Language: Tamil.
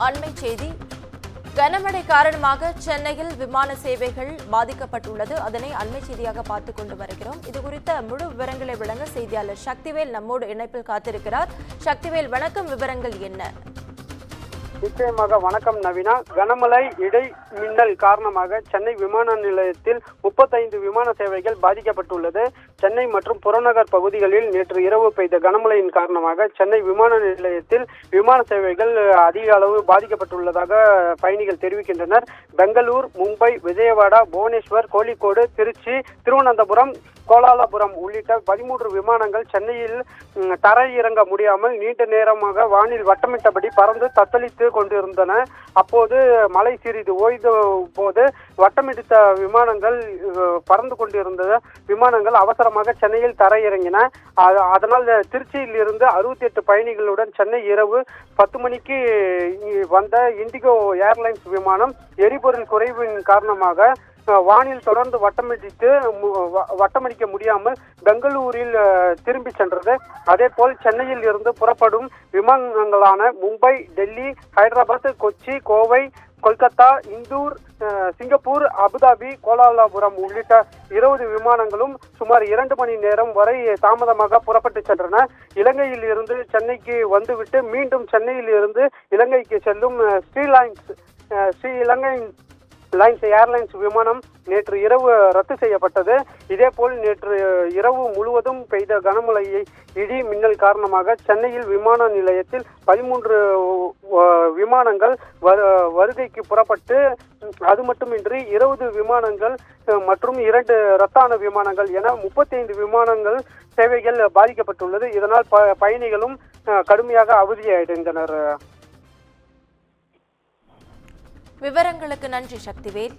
அண்மை செய்தி. கனமழை காரணமாக சென்னையில் விமான சேவைகள் பாதிக்கப்பட்டுள்ளது. அதனை அண்மை செய்தியாக பார்த்துக் கொண்டு வருகிறோம். இது குறித்த முழு விவரங்களை வழங்க செய்தியாளர் சக்திவேல் நம்மோடு இணைப்பில் காத்திருக்கிறார். சக்திவேல், வணக்கம். விவரங்கள் என்ன? நிச்சயமாக வணக்கம் நவீனா. கனமழை இடை மின்னல் காரணமாக சென்னை விமான நிலையத்தில் 35 விமான சேவைகள் பாதிக்கப்பட்டுள்ளது. சென்னை மற்றும் புறநகர் பகுதிகளில் நேற்று இரவு பெய்த கனமழையின் காரணமாக சென்னை விமான நிலையத்தில் விமான சேவைகள் அதிக அளவு பாதிக்கப்பட்டுள்ளதாக பயணிகள் தெரிவிக்கின்றனர். பெங்களூர், மும்பை, விஜயவாடா, புவனேஸ்வர், கோழிக்கோடு, திருச்சி, திருவனந்தபுரம், கோலாலபுரம் உள்ளிட்ட 13 விமானங்கள் சென்னையில் தரையிறங்க முடியாமல் நீண்ட நேரமாக வானில் வட்டமிட்டபடி பறந்து தத்தளித்து கொண்டிருந்தன. அப்போது மழை சிறிது ஓய்ந்த போது வட்டமிடித்த விமானங்கள் பறந்து கொண்டிருந்த விமானங்கள் அவசரமாக சென்னையில் தரையிறங்கின. அதனால் திருச்சியில் இருந்து 68 பயணிகளுடன் சென்னை இரவு 10 மணிக்கு வந்த இண்டிகோ ஏர்லைன்ஸ் விமானம் எரிபொருள் குறைவின் காரணமாக வானில் தொடர்ந்து வட்டமடிக்க முடியாமல் பெங்களூரில் திரும்பி சென்றது. அதே போல் சென்னையில் இருந்து புறப்படும் விமானங்களான மும்பை, டெல்லி, ஹைதராபாத், கொச்சி, கோவை, கொல்கத்தா, இந்தூர், சிங்கப்பூர், அபுதாபி, கோலாலபுரம் உள்ளிட்ட 20 விமானங்களும் சுமார் 2 மணி நேரம் வரை தாமதமாக புறப்பட்டு சென்றன. இலங்கையில் இருந்து சென்னைக்கு வந்துவிட்டு மீண்டும் சென்னையில் இருந்து இலங்கைக்கு செல்லும் ஸ்ரீ இலங்கை ஏர்லைன்ஸ் விமானம் நேற்று இரவு ரத்து செய்யப்பட்டது. இதேபோல் நேற்று இரவு முழுவதும் பெய்த கனமழையை இடி மின்னல் காரணமாக சென்னையில் விமான நிலையத்தில் 13 விமானங்கள் வருகைக்கு புறப்பட்டு, அது மட்டுமின்றி 20 விமானங்கள் மற்றும் 2 ரத்தான விமானங்கள் என 35 விமானங்கள் சேவைகள் பாதிக்கப்பட்டுள்ளது. இதனால் பயணிகளும் கடுமையாக அவதியடைந்தனர். விவரங்களுக்கு நன்றி சக்திவேல்.